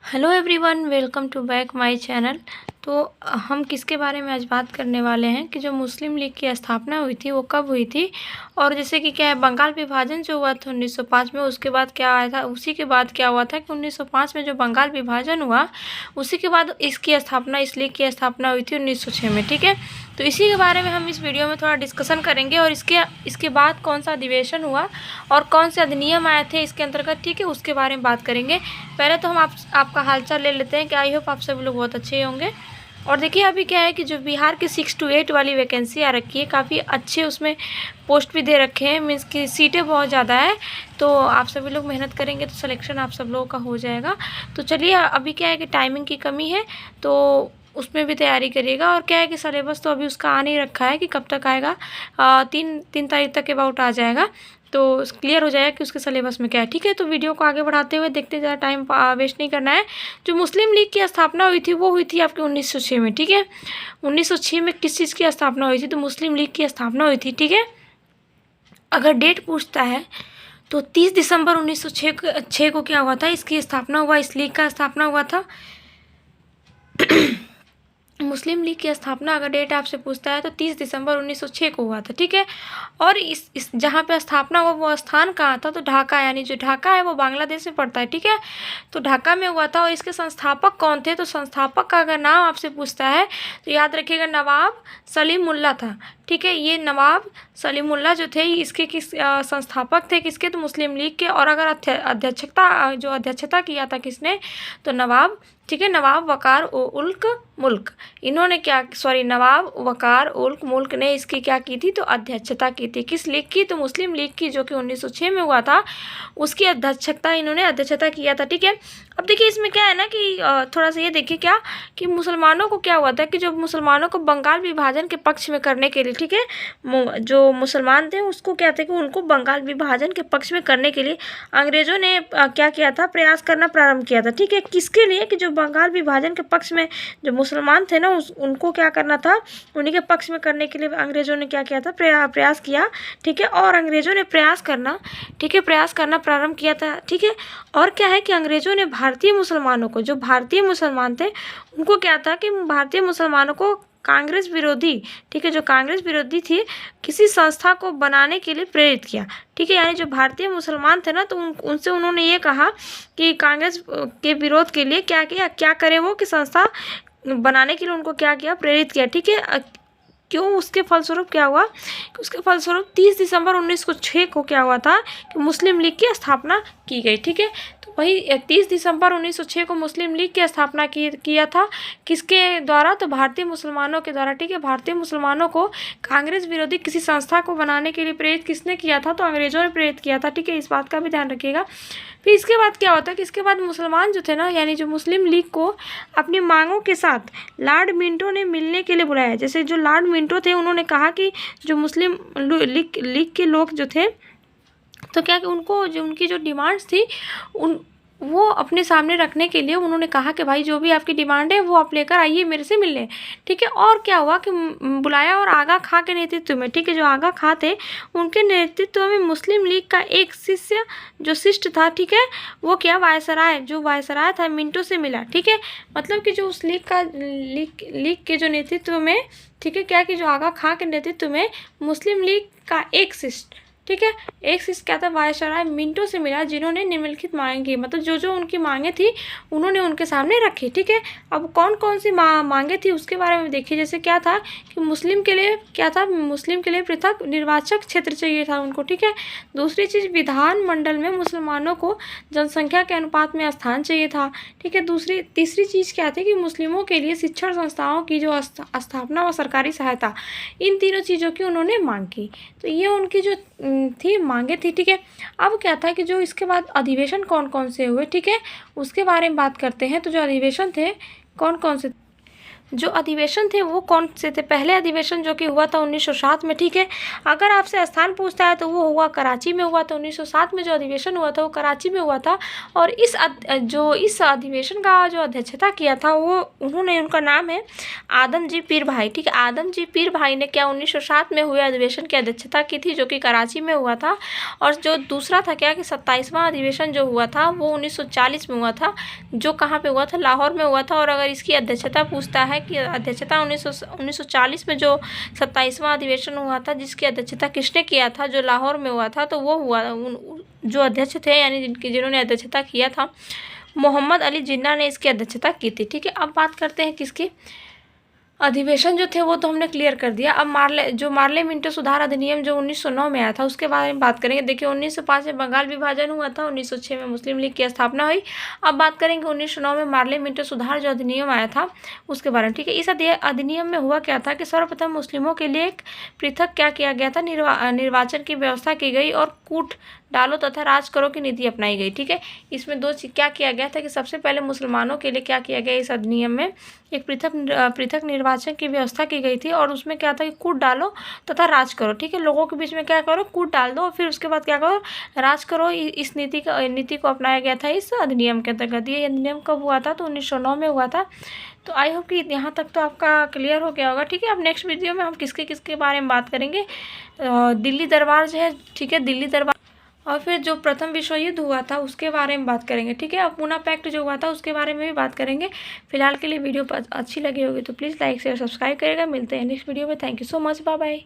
Hello everyone, welcome to back my channel. तो हम किसके बारे में आज बात करने वाले हैं कि जो मुस्लिम लीग की स्थापना हुई थी वो कब हुई थी। और जैसे कि क्या है, बंगाल विभाजन जो हुआ था 1905 में, उसके बाद क्या आया था, उसी के बाद क्या हुआ था कि 1905 में जो बंगाल विभाजन हुआ उसी के बाद इसकी स्थापना, इस लीग की स्थापना हुई थी 1906 में। ठीक है, तो इसी के बारे में हम इस वीडियो में थोड़ा डिस्कशन करेंगे और इसके बाद कौन सा अधिवेशन हुआ और कौन से अधिनियम आए थे इसके अंतर्गत। ठीक है, उसके बारे में बात करेंगे। पहले तो हम आपका हालचाल ले लेते हैं कि आई होप आप सभी लोग बहुत अच्छे होंगे। और देखिए अभी क्या है कि जो बिहार की 6 to 8 वाली वैकेंसी आ रखी है, काफ़ी अच्छे उसमें पोस्ट भी दे रखे हैं, मीन्स की सीटें बहुत ज़्यादा है। तो आप सभी लोग मेहनत करेंगे तो सिलेक्शन आप सब लोगों का हो जाएगा। तो चलिए, अभी क्या है कि टाइमिंग की कमी है तो उसमें भी तैयारी करिएगा। और क्या है कि सिलेबस तो अभी उसका आ नहीं रखा है कि कब तक आएगा, 3 तारीख तक अबाउट आ जाएगा, तो क्लियर हो जाएगा कि उसके सिलेबस में क्या है। ठीक है, तो वीडियो को आगे बढ़ाते हुए देखते, ज़्यादा टाइम वेस्ट नहीं करना है। जो मुस्लिम लीग की स्थापना हुई थी वो हुई थी आपकी 1906 में। ठीक है, 1906 में किस चीज़ की स्थापना हुई थी, तो मुस्लिम लीग की स्थापना हुई थी। ठीक है, अगर डेट पूछता है तो 30 दिसंबर 1906 को क्या हुआ था, इसकी स्थापना हुआ, इस लीग का स्थापना हुआ था। मुस्लिम लीग की स्थापना अगर डेट आपसे पूछता है तो 30 दिसंबर 1906 को हुआ था। ठीक है, और इस जहाँ पे स्थापना हुआ वो स्थान कहाँ था, तो ढाका, यानी जो ढाका है वो बांग्लादेश में पड़ता है। ठीक है, तो ढाका में हुआ था। और इसके संस्थापक कौन थे, तो संस्थापक का अगर नाम आपसे पूछता है तो याद रखिएगा, नवाब सलीमुल्लाह था। ठीक है, ये नवाब सलीमुल्लाह जो थे इसके किस संस्थापक थे, किसके, तो मुस्लिम लीग के। और अगर अध्यक्षता किया था किसने, तो नवाब, ठीक है, नवाब वकार उल्क मुल्क, इन्होंने क्या, सॉरी, नवाब वकार उल्क मुल्क ने इसकी क्या की थी, तो अध्यक्षता की थी। किस लीग की, तो मुस्लिम लीग की, जो कि 1906 में हुआ था, उसकी अध्यक्षता किया था। ठीक है, अब देखिए इसमें क्या है ना कि थोड़ा सा ये देखिए क्या कि मुसलमानों को क्या हुआ था कि जो मुसलमानों को बंगाल विभाजन के पक्ष में करने के लिए, ठीक है, जो मुसलमान थे उसको क्या थे कि उनको बंगाल विभाजन के पक्ष में करने के लिए अंग्रेज़ों ने क्या किया था, प्रयास करना प्रारंभ किया था। ठीक है, किसके लिए, कि जो बंगाल विभाजन के पक्ष में जो मुसलमान थे ना उनको क्या करना था, उन्हीं के पक्ष में करने के लिए अंग्रेज़ों ने क्या किया था, प्रयास किया। ठीक है, और अंग्रेज़ों ने प्रयास करना प्रारंभ किया था। ठीक है, और क्या है कि अंग्रेज़ों ने भारतीय मुसलमानों को, जो भारतीय मुसलमान थे उनको क्या था कि भारतीय मुसलमानों को कांग्रेस विरोधी, ठीक है, जो कांग्रेस विरोधी थी, किसी संस्था को बनाने के लिए प्रेरित किया। ठीक है, यानी जो भारतीय मुसलमान थे ना तो उनसे उन्होंने ये कहा कि कांग्रेस के विरोध के लिए क्या किया, क्या करे वो, कि संस्था बनाने के लिए उनको क्या किया, प्रेरित किया। ठीक है, क्यों, उसके फलस्वरूप क्या हुआ, उसके फलस्वरूप 30 दिसंबर 1906 को क्या हुआ था कि मुस्लिम लीग की स्थापना की गई। ठीक है, तो वही 30 दिसंबर 1906 को मुस्लिम लीग की स्थापना किया था, किसके द्वारा, तो भारतीय मुसलमानों के द्वारा। ठीक है, भारतीय मुसलमानों को कांग्रेस विरोधी किसी संस्था को बनाने के लिए प्रेरित किसने किया था, तो अंग्रेज़ों ने प्रेरित किया था। ठीक है, इस बात का भी ध्यान रखिएगा। फिर इसके बाद क्या होता है कि इसके बाद मुसलमान जो थे ना, यानी जो मुस्लिम लीग को अपनी मांगों के साथ लॉर्ड मिंटो ने मिलने के लिए बुलाया। जैसे जो लॉर्ड मिंटो थे उन्होंने कहा कि जो मुस्लिम लीग के लोग जो थे, तो क्या कि उनको जो उनकी जो डिमांड्स थी वो अपने सामने रखने के लिए उन्होंने कहा कि भाई जो भी आपकी डिमांड है वो आप लेकर आइए मेरे से मिलने। ठीक है, और क्या हुआ कि बुलाया, और आगा खां के नेतृत्व में, ठीक है, जो आगा खां थे उनके नेतृत्व में मुस्लिम लीग का एक शिष्ट था, ठीक है, वो क्या, वायसराय था, मिंटो से मिला। ठीक है, मतलब कि जो उस लीग के जो नेतृत्व में, ठीक है, क्या कि जो आगा खां के नेतृत्व में मुस्लिम लीग का एक शिष्ट, ठीक है, एक शिष्ट क्या था, वायसराय मिंटो से मिला, जिन्होंने निम्नलिखित मांगे की, मतलब जो उनकी मांगे थी उन्होंने उनके सामने रखी। ठीक है, अब कौन कौन सी मांगे थी उसके बारे में देखिए। जैसे क्या था कि मुस्लिम के लिए क्या था, मुस्लिम के लिए पृथक निर्वाचक क्षेत्र चाहिए था उनको। ठीक है, दूसरी चीज़, विधान मंडल में मुसलमानों को जनसंख्या के अनुपात में स्थान चाहिए था। ठीक है, तीसरी चीज़ क्या थी कि मुस्लिमों के लिए शिक्षण संस्थाओं की जो स्थापना व सरकारी सहायता, इन तीनों चीज़ों की उन्होंने मांग की। तो ये उनकी जो थी मांगे थी। ठीक है, अब क्या था कि जो इसके बाद अधिवेशन कौन कौन से हुए, ठीक है, उसके बारे में बात करते हैं। तो जो अधिवेशन थे कौन कौन से, जो अधिवेशन थे वो कौन से थे? पहले अधिवेशन जो कि हुआ था 1907 में, ठीक है। अगर आपसे स्थान पूछता है तो वो हुआ कराची में हुआ था। 1907 में जो अधिवेशन हुआ था वो कराची में हुआ था। और इस अधिवेशन का जो अध्यक्षता किया था वो उनका नाम है आदम जी पीर भाई, ठीक है। आदम जी पीर भाई ने क्या 1907 में हुए अधिवेशन की अध्यक्षता की थी, जो कि कराची में हुआ था। और जो दूसरा था क्या कि 27वां अधिवेशन जो हुआ था वो 1940 में हुआ था, जो कहाँ पे हुआ था? लाहौर में हुआ था। और अगर इसकी अध्यक्षता पूछता है कि अध्यक्षता 1940 में जो 27वां अधिवेशन हुआ था जिसकी अध्यक्षता किसने किया था, जो लाहौर में हुआ था, तो वो हुआ जो अध्यक्ष थे यानी जिन्होंने अध्यक्षता किया था मोहम्मद अली जिन्ना ने इसकी अध्यक्षता की थी, ठीक है। अब बात करते हैं किसकी? अधिवेशन जो थे वो तो हमने क्लियर कर दिया। अब मार्ले मिंटो सुधार अधिनियम जो 1909 में आया था उसके बारे में बात करेंगे। देखिए 1905 में बंगाल विभाजन हुआ था, 1906 में मुस्लिम लीग की स्थापना हुई। अब बात करेंगे 1909 में मार्ले मिंटो सुधार जो अधिनियम आया था उसके बारे में, ठीक है। इस अधिनियम में हुआ क्या था कि सर्वप्रथम मुस्लिमों के लिए एक पृथक क्या किया गया था, निर्वाचन की व्यवस्था की गई और कूट डालो तथा राज करो की नीति अपनाई गई, ठीक है। इसमें दो चीज क्या किया गया था कि सबसे पहले मुसलमानों के लिए क्या किया गया, इस अधिनियम में एक पृथक निर्वाचन की व्यवस्था की गई थी। और उसमें क्या था कि कूट डालो तथा राज करो, ठीक है। लोगों के बीच में क्या करो, कूट डाल दो और फिर उसके बाद क्या करो, राज करो। इस नीति को अपनाया गया था इस अधिनियम के अंतर्गत। ये अधिनियम कब हुआ था? तो 1909 में हुआ था। तो आई होप कि यहाँ तक तो आपका क्लियर हो गया होगा, ठीक है। अब नेक्स्ट वीडियो में हम किसके बारे में बात करेंगे? दिल्ली दरबार जो है, ठीक है, दिल्ली दरबार, और फिर जो प्रथम विश्व युद्ध हुआ था उसके बारे में बात करेंगे, ठीक है। अब पूना पैक्ट जो हुआ था उसके बारे में भी बात करेंगे। फिलहाल के लिए वीडियो अच्छी लगी होगी तो प्लीज़ लाइक शेयर सब्सक्राइब करेगा। मिलते हैं नेक्स्ट वीडियो में। Thank you so much, bye bye.